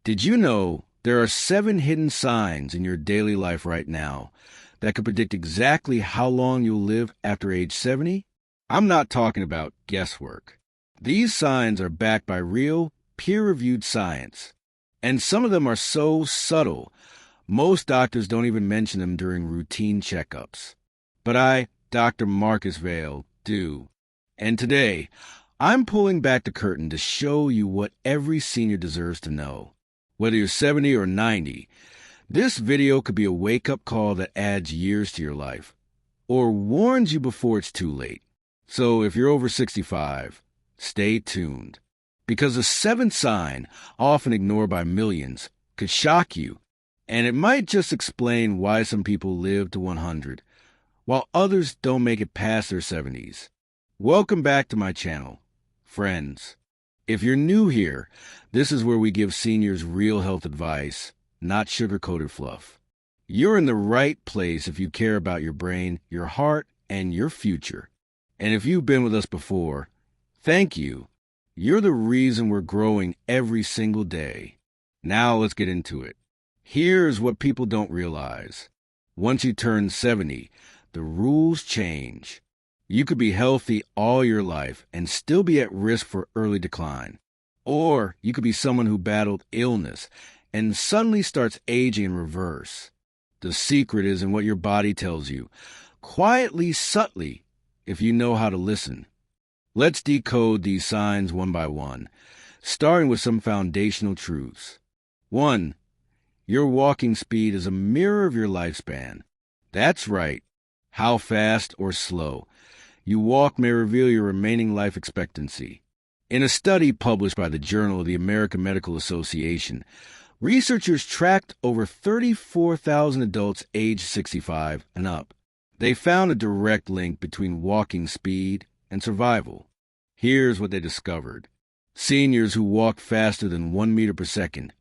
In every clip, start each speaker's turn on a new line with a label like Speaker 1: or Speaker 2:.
Speaker 1: Did you know there are 7 hidden signs in your daily life right now that could predict exactly how long you'll live after age 70? I'm not talking about guesswork. These signs are backed by real, peer-reviewed science, and some of them are so subtle, most doctors don't even mention them during routine checkups. But I, Dr. Marcus Vail, do. And today, I'm pulling back the curtain to show you what every senior deserves to know. Whether you're 70 or 90, this video could be a wake-up call that adds years to your life, or warns you before it's too late. So if you're over 65, stay tuned. Because the 7th sign, often ignored by millions, could shock you, and it might just explain why some people live to 100, while others don't make it past their 70s. Welcome back to my channel, friends. If you're new here, this is where we give seniors real health advice, not sugar-coated fluff. You're in the right place if you care about your brain, your heart, and your future. And if you've been with us before, thank you. You're the reason we're growing every single day. Now let's get into it. Here's what people don't realize. Once you turn 70, the rules change. You could be healthy all your life and still be at risk for early decline. Or you could be someone who battled illness and suddenly starts aging in reverse. The secret is in what your body tells you, quietly, subtly, if you know how to listen. Let's decode these signs one by one, starting with some foundational truths. 1. Your walking speed is a mirror of your lifespan. That's right. How fast or slow you walk may reveal your remaining life expectancy. In a study published by the Journal of the American Medical Association, researchers tracked over 34,000 adults aged 65 and up. They found a direct link between walking speed and survival. Here's what they discovered. Seniors who walked faster than 1 meter per second,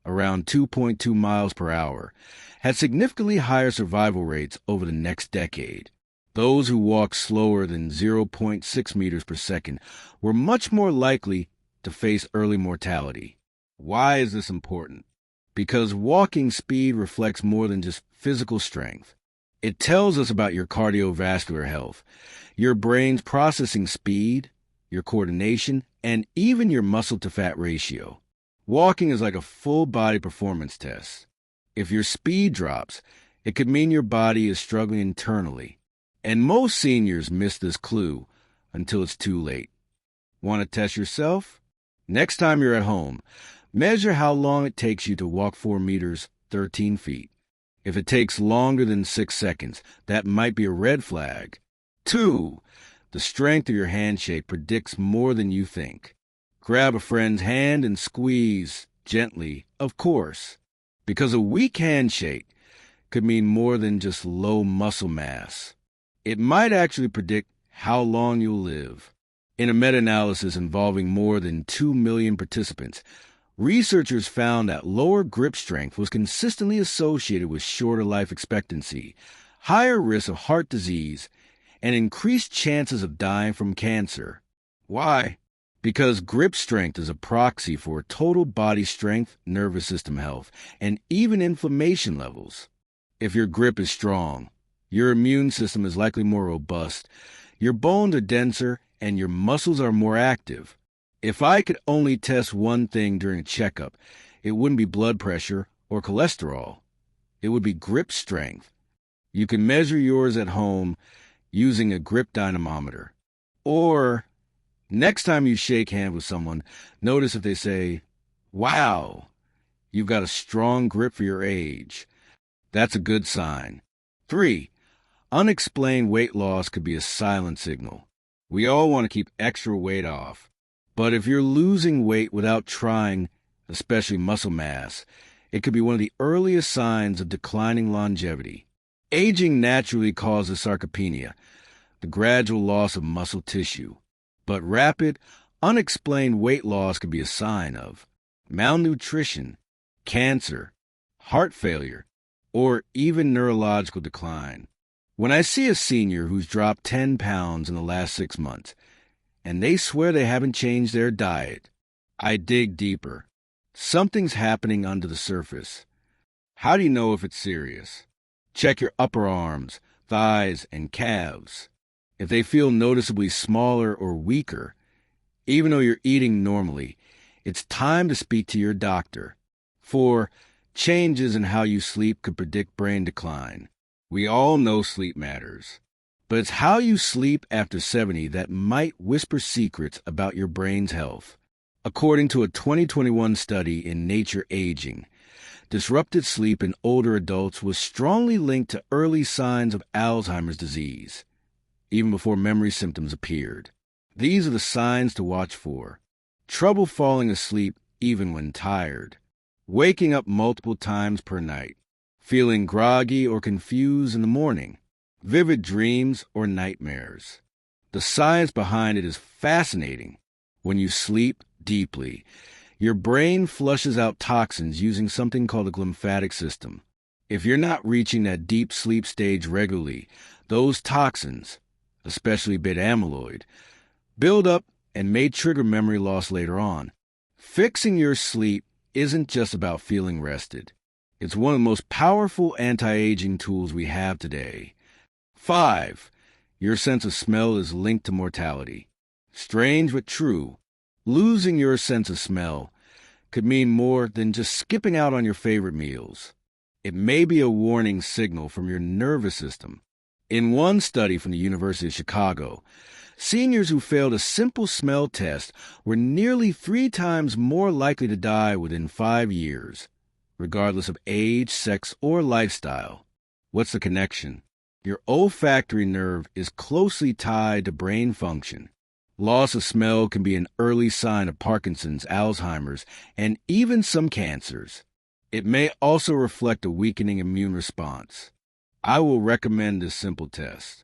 Speaker 1: around 2.2 miles per hour, had significantly higher survival rates over the next decade. Those who walked slower than 0.6 meters per second were much more likely to face early mortality. Why is this important? Because walking speed reflects more than just physical strength. It tells us about your cardiovascular health, your brain's processing speed, your coordination, and even your muscle-to-fat ratio. Walking is like a full-body performance test. If your speed drops, it could mean your body is struggling internally. And most seniors miss this clue until it's too late. Want to test yourself? Next time you're at home, measure how long it takes you to walk 4 meters, 13 feet. If it takes longer than 6 seconds, that might be a red flag. 2. The strength of your handshake predicts more than you think. Grab a friend's hand and squeeze, gently, of course, because a weak handshake could mean more than just low muscle mass. It might actually predict how long you'll live. In a meta-analysis involving more than 2 million participants, researchers found that lower grip strength was consistently associated with shorter life expectancy, higher risk of heart disease, and increased chances of dying from cancer. Why? Because grip strength is a proxy for total body strength, nervous system health, and even inflammation levels. If your grip is strong, your immune system is likely more robust, your bones are denser, and your muscles are more active. If I could only test one thing during a checkup, it wouldn't be blood pressure or cholesterol. It would be grip strength. You can measure yours at home using a grip dynamometer. Or, next time you shake hands with someone, notice if they say, "Wow, you've got a strong grip for your age." That's a good sign. 3. Unexplained weight loss could be a silent signal. We all want to keep extra weight off. But if you're losing weight without trying, especially muscle mass, it could be one of the earliest signs of declining longevity. Aging naturally causes sarcopenia, the gradual loss of muscle tissue. But rapid, unexplained weight loss could be a sign of malnutrition, cancer, heart failure, or even neurological decline. When I see a senior who's dropped 10 pounds in the last 6 months, and they swear they haven't changed their diet, I dig deeper. Something's happening under the surface. How do you know if it's serious? Check your upper arms, thighs, and calves. If they feel noticeably smaller or weaker, even though you're eating normally, it's time to speak to your doctor. 4. Changes in how you sleep could predict brain decline. We all know sleep matters, but it's how you sleep after 70 that might whisper secrets about your brain's health. According to a 2021 study in Nature Aging, disrupted sleep in older adults was strongly linked to early signs of Alzheimer's disease, even before memory symptoms appeared. These are the signs to watch for: trouble falling asleep even when tired, waking up multiple times per night, feeling groggy or confused in the morning, vivid dreams or nightmares. The science behind it is fascinating. When you sleep deeply, your brain flushes out toxins using something called the glymphatic system. If you're not reaching that deep sleep stage regularly, those toxins, especially beta amyloid, build up and may trigger memory loss later on. Fixing your sleep isn't just about feeling rested. It's one of the most powerful anti-aging tools we have today. 5. Your sense of smell is linked to mortality. Strange but true, losing your sense of smell could mean more than just skipping out on your favorite meals. It may be a warning signal from your nervous system. In one study from the University of Chicago, seniors who failed a simple smell test were nearly 3 times more likely to die within 5 years, regardless of age, sex, or lifestyle. What's the connection? Your olfactory nerve is closely tied to brain function. Loss of smell can be an early sign of Parkinson's, Alzheimer's, and even some cancers. It may also reflect a weakening immune response. I will recommend this simple test.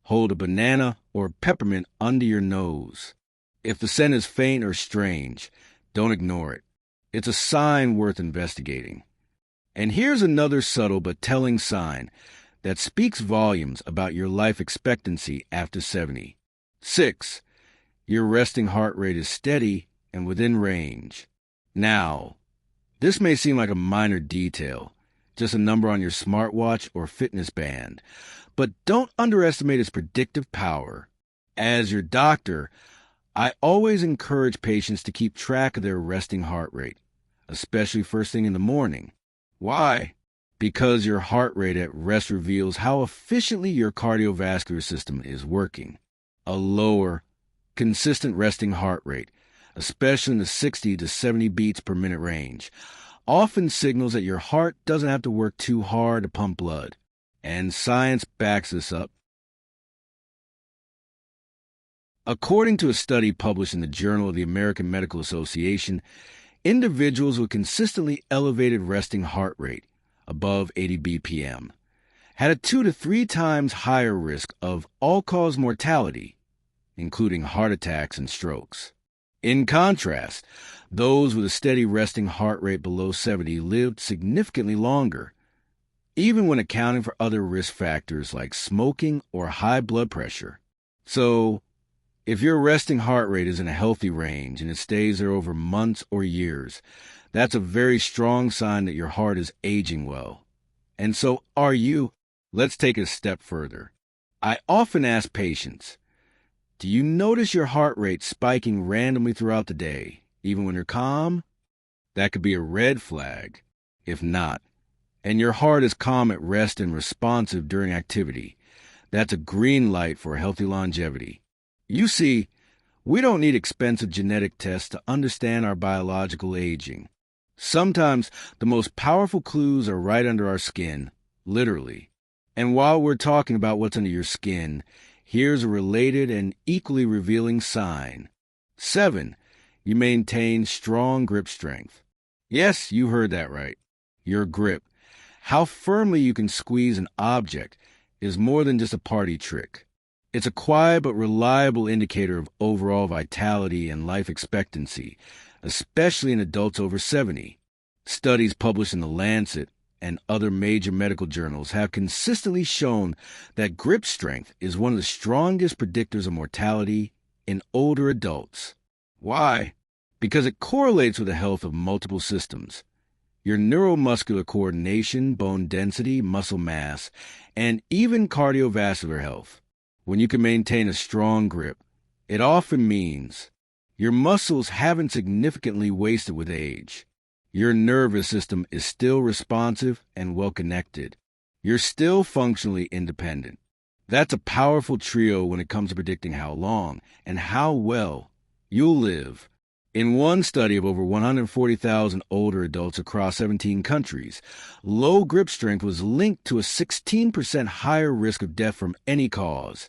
Speaker 1: Hold a banana or peppermint under your nose. If the scent is faint or strange, don't ignore it. It's a sign worth investigating. And here's another subtle but telling sign that speaks volumes about your life expectancy after 70. 6. Your resting heart rate is steady and within range. Now, this may seem like a minor detail, just a number on your smartwatch or fitness band, but don't underestimate its predictive power. As your doctor, I always encourage patients to keep track of their resting heart rate, especially first thing in the morning. Why? Because your heart rate at rest reveals how efficiently your cardiovascular system is working. A lower, consistent resting heart rate, especially in the 60 to 70 beats per minute range, often signals that your heart doesn't have to work too hard to pump blood. And science backs this up. According to a study published in the Journal of the American Medical Association, individuals with consistently elevated resting heart rate, above 80 BPM, had a 2 to 3 times higher risk of all-cause mortality, including heart attacks and strokes. In contrast, those with a steady resting heart rate below 70 lived significantly longer, even when accounting for other risk factors like smoking or high blood pressure. So, if your resting heart rate is in a healthy range and it stays there over months or years, that's a very strong sign that your heart is aging well. And so are you. Let's take it a step further. I often ask patients, do you notice your heart rate spiking randomly throughout the day, even when you're calm? That could be a red flag. If not, and your heart is calm at rest and responsive during activity, that's a green light for healthy longevity. You see, we don't need expensive genetic tests to understand our biological aging. Sometimes the most powerful clues are right under our skin, literally. And while we're talking about what's under your skin, here's a related and equally revealing sign. 7. You maintain strong grip strength. Yes, you heard that right. Your grip, how firmly you can squeeze an object, is more than just a party trick. It's a quiet but reliable indicator of overall vitality and life expectancy, especially in adults over 70. Studies published in The Lancet and other major medical journals have consistently shown that grip strength is one of the strongest predictors of mortality in older adults. Why? because it correlates with the health of multiple systems. Your neuromuscular coordination, bone density, muscle mass, and even cardiovascular health. When you can maintain a strong grip, it often means your muscles haven't significantly wasted with age. Your nervous system is still responsive and well-connected. You're still functionally independent. That's a powerful trio when it comes to predicting how long and how well you'll live. In one study of over 140,000 older adults across 17 countries, low grip strength was linked to a 16% higher risk of death from any cause,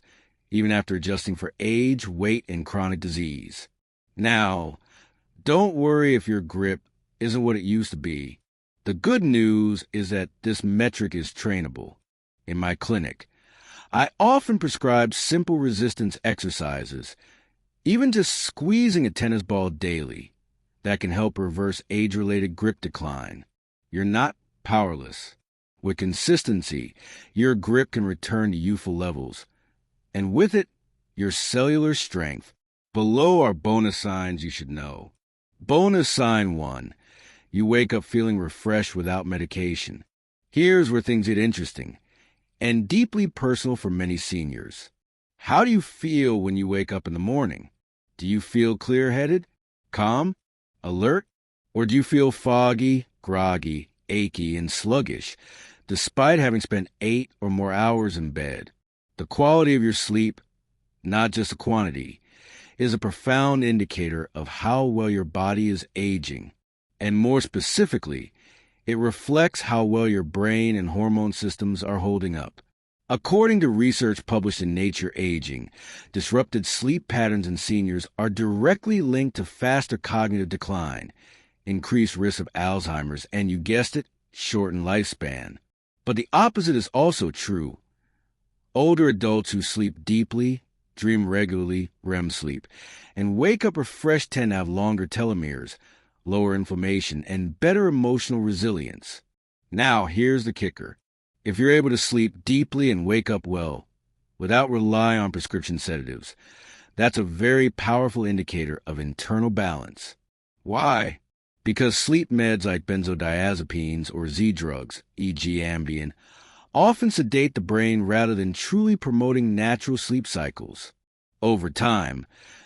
Speaker 1: even after adjusting for age, weight, and chronic disease. Now, don't worry if your grip isn't what it used to be. The good news is that this metric is trainable. In my clinic, I often prescribe simple resistance exercises, even just squeezing a tennis ball daily, that can help reverse age-related grip decline. You're not powerless. With consistency, your grip can return to youthful levels, and with it, your cellular strength. Below are bonus signs you should know. Bonus sign 1. You wake up feeling refreshed without medication. Here's where things get interesting, and deeply personal for many seniors. How do you feel when you wake up in the morning? Do you feel clear-headed, calm, alert, or do you feel foggy, groggy, achy, and sluggish, despite having spent 8 or more hours in bed? The quality of your sleep, not just the quantity, is a profound indicator of how well your body is aging, and more specifically, it reflects how well your brain and hormone systems are holding up. According to research published in Nature Aging, disrupted sleep patterns in seniors are directly linked to faster cognitive decline, increased risk of Alzheimer's, and you guessed it, shortened lifespan. But the opposite is also true. Older adults who sleep deeply, dream regularly, REM sleep, and wake up refreshed tend to have longer telomeres, lower inflammation, and better emotional resilience. Now, here's the kicker. If you're able to sleep deeply and wake up well, without relying on prescription sedatives, that's a very powerful indicator of internal balance. Why? Because sleep meds like benzodiazepines or Z-drugs, e.g. Ambien, often sedate the brain rather than truly promoting natural sleep cycles. Over time,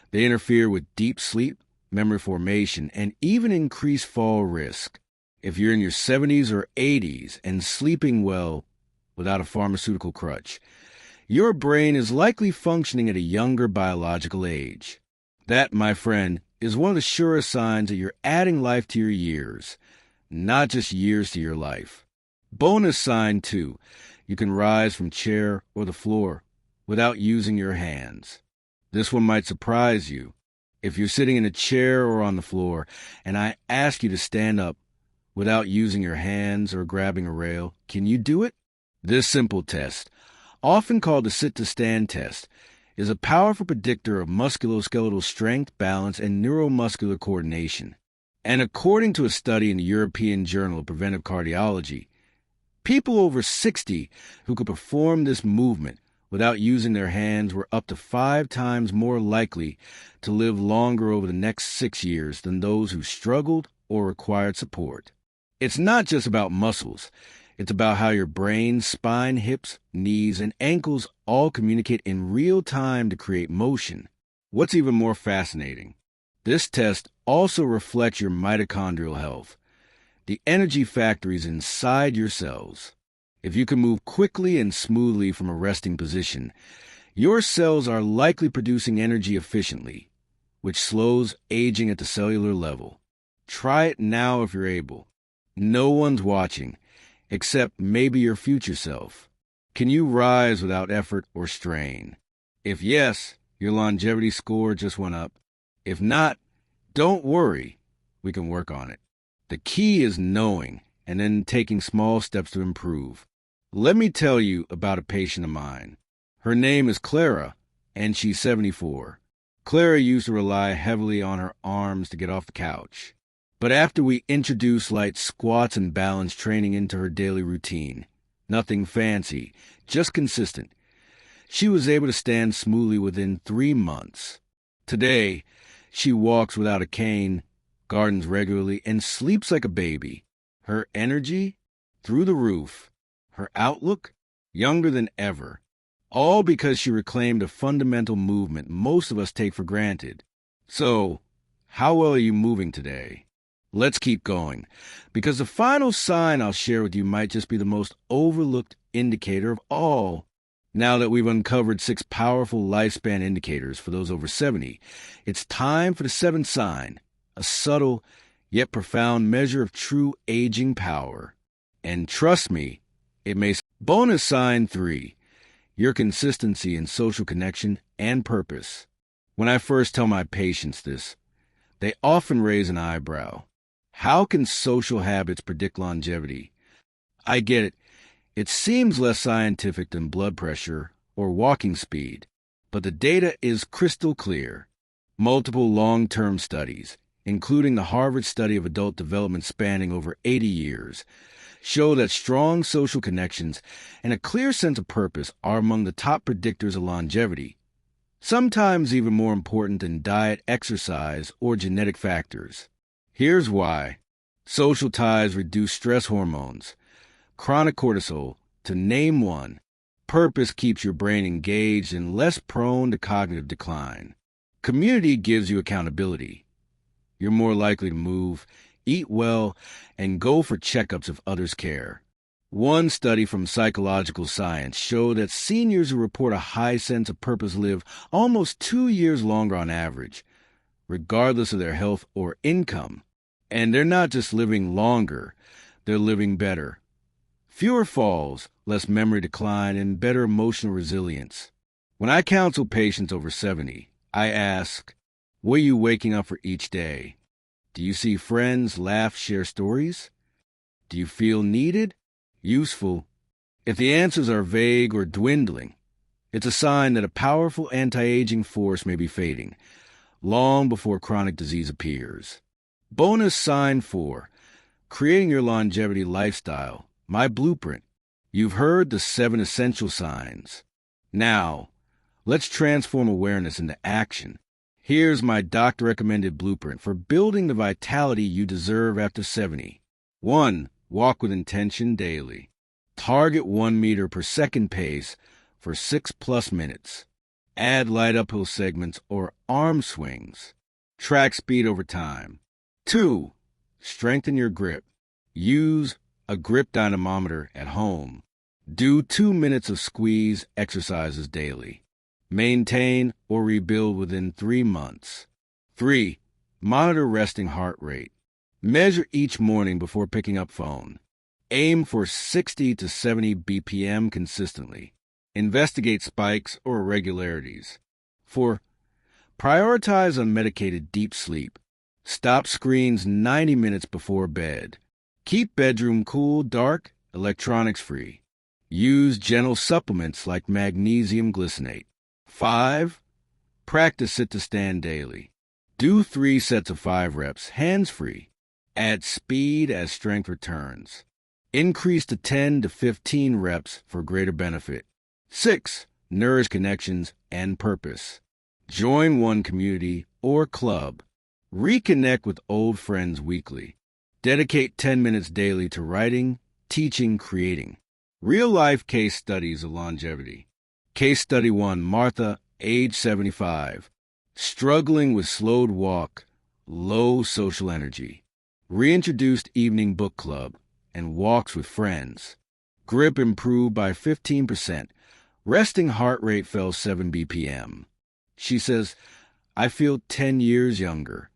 Speaker 1: they interfere with deep sleep, memory formation, and even increase fall risk. If you're in your 70s or 80s and sleeping well without a pharmaceutical crutch, your brain is likely functioning at a younger biological age. That, my friend, is one of the surest signs that you're adding life to your years, not just years to your life. Bonus sign 2, you can rise from chair or the floor without using your hands. This one might surprise you. If you're sitting in a chair or on the floor, and I ask you to stand up without using your hands or grabbing a rail, can you do it? This simple test, often called the sit-to-stand test, is a powerful predictor of musculoskeletal strength, balance, and neuromuscular coordination. And according to a study in the European Journal of Preventive Cardiology, people over 60 who could perform this movement without using their hands were up to 5 times more likely to live longer over the next 6 years than those who struggled or required support. It's not just about muscles. It's about how your brain, spine, hips, knees, and ankles all communicate in real time to create motion. What's even more fascinating, this test also reflects your mitochondrial health, the energy factories inside your cells. If you can move quickly and smoothly from a resting position, your cells are likely producing energy efficiently, which slows aging at the cellular level. Try it now if you're able. No one's watching, except maybe your future self. Can you rise without effort or strain? If yes, your longevity score just went up. If not, don't worry. We can work on it. The key is knowing and then taking small steps to improve. Let me tell you about a patient of mine. Her name is Clara, and she's 74. Clara used to rely heavily on her arms to get off the couch. But after we introduced light squats and balance training into her daily routine, nothing fancy, just consistent, she was able to stand smoothly within 3 months. Today, she walks without a cane, gardens regularly, and sleeps like a baby. Her energy? Through the roof. Her outlook? Younger than ever. All because she reclaimed a fundamental movement most of us take for granted. So, how well are you moving today? Let's keep going, because the final sign I'll share with you might just be the most overlooked indicator of all. Now that we've uncovered 6 powerful lifespan indicators for those over 70, it's time for the 7th sign, a subtle yet profound measure of true aging power. And trust me, it may. Bonus sign 3, your consistency in social connection and purpose. When I first tell my patients this, they often raise an eyebrow. How can social habits predict longevity? I get it. It seems less scientific than blood pressure or walking speed, but the data is crystal clear. Multiple long-term studies, including the Harvard study of adult development spanning over 80 years, show that strong social connections and a clear sense of purpose are among the top predictors of longevity, sometimes even more important than diet, exercise, or genetic factors. Here's why. Social ties reduce stress hormones, chronic cortisol, to name one. Purpose keeps your brain engaged and less prone to cognitive decline. Community gives you accountability. You're more likely to move, eat well, and go for checkups if others care. One study from Psychological Science showed that seniors who report a high sense of purpose live almost 2 years longer on average, regardless of their health or income. And they're not just living longer, they're living better. Fewer falls, less memory decline, and better emotional resilience. When I counsel patients over 70, I ask, what are you waking up for each day? Do you see friends, laugh, share stories? Do you feel needed? Useful? If the answers are vague or dwindling, it's a sign that a powerful anti-aging force may be fading, long before chronic disease appears. Bonus sign 4, creating your longevity lifestyle, my blueprint. You've heard the 7 essential signs. Now, let's transform awareness into action. Here's my doctor-recommended blueprint for building the vitality you deserve after 70. 1. Walk with intention daily. Target 1 meter per second pace for 6+ minutes. Add light uphill segments or arm swings. Track speed over time. 2. Strengthen your grip. Use a grip dynamometer at home. Do 2 minutes of squeeze exercises daily. Maintain or rebuild within 3 months. 3. Monitor resting heart rate. Measure each morning before picking up phone. Aim for 60 to 70 BPM consistently. Investigate spikes or irregularities. 4. Prioritize unmedicated deep sleep. Stop screens 90 minutes before bed. Keep bedroom cool, dark, electronics free. Use gentle supplements like magnesium glycinate. 5. Practice sit-to-stand daily. Do 3 sets of 5 reps, hands-free. Add speed as strength returns. Increase to 10 to 15 reps for greater benefit. 6. Nourish connections and purpose. Join one community or club. Reconnect with old friends weekly. Dedicate 10 minutes daily to writing, teaching, creating. Real-life case studies of longevity. Case study 1, Martha, age 75. Struggling with slowed walk, low social energy. Reintroduced evening book club and walks with friends. Grip improved by 15%. Resting heart rate fell 7 BPM. She says, I feel 10 years younger.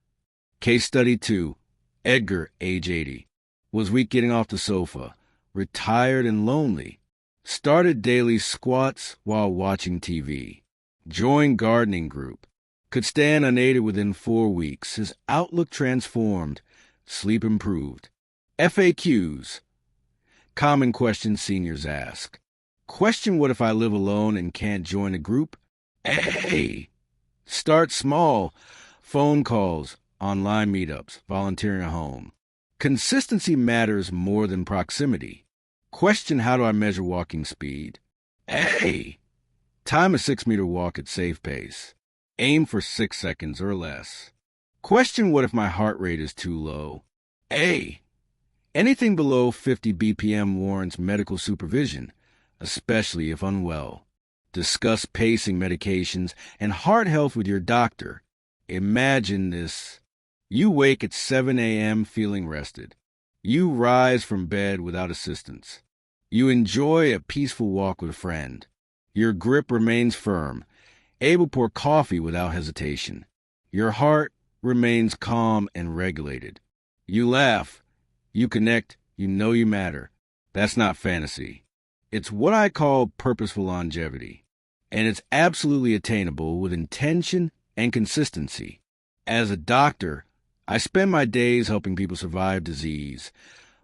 Speaker 1: Case study 2, Edgar, age 80. Was weak getting off the sofa, retired and lonely. Started daily squats while watching TV. Joined gardening group. Could stand unaided within 4 weeks. His outlook transformed. Sleep improved. FAQs. Common questions seniors ask. Question: what if I live alone and can't join a group? A. Start small. Phone calls, online meetups, volunteering at home. Consistency matters more than proximity. Question: how do I measure walking speed? A. Time a 6-meter walk at safe pace. Aim for 6 seconds or less. Question: what if my heart rate is too low? A. Anything below 50 BPM warrants medical supervision, especially if unwell. Discuss pacing medications and heart health with your doctor. Imagine this. You wake at 7 a.m. feeling rested. You rise from bed without assistance. You enjoy a peaceful walk with a friend. Your grip remains firm, able to pour coffee without hesitation. Your heart remains calm and regulated. You laugh. You connect. You know you matter. That's not fantasy. It's what I call purposeful longevity. And it's absolutely attainable with intention and consistency. As a doctor, I spend my days helping people survive disease.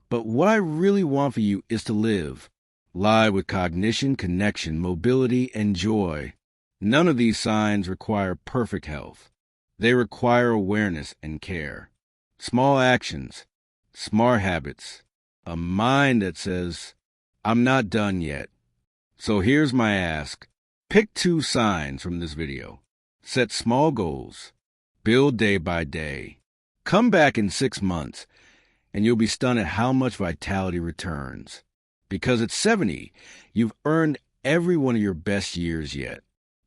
Speaker 1: But what I really want for you is to live with cognition, connection, mobility, and joy. None of these signs require perfect health. They require awareness and care. Small actions, smart habits, a mind that says, I'm not done yet. So here's my ask. Pick 2 signs from this video. Set small goals. Build day by day. Come back in 6 months, and you'll be stunned at how much vitality returns. Because at 70, you've earned every one of your best years yet.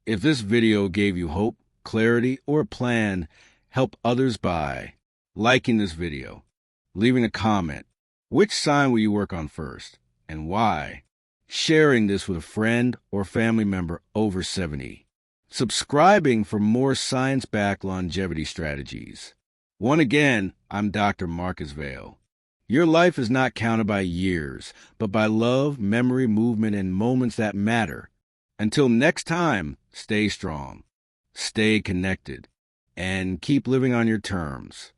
Speaker 1: If this video gave you hope, clarity, or a plan, help others by liking this video, leaving a comment. Which sign will you work on first, and why? Sharing this with a friend or family member over 70. Subscribing for more science-backed longevity strategies. Once again, I'm Dr. Marcus Vail. Your life is not counted by years, but by love, memory, movement, and moments that matter. Until next time, stay strong, stay connected, and keep living on your terms.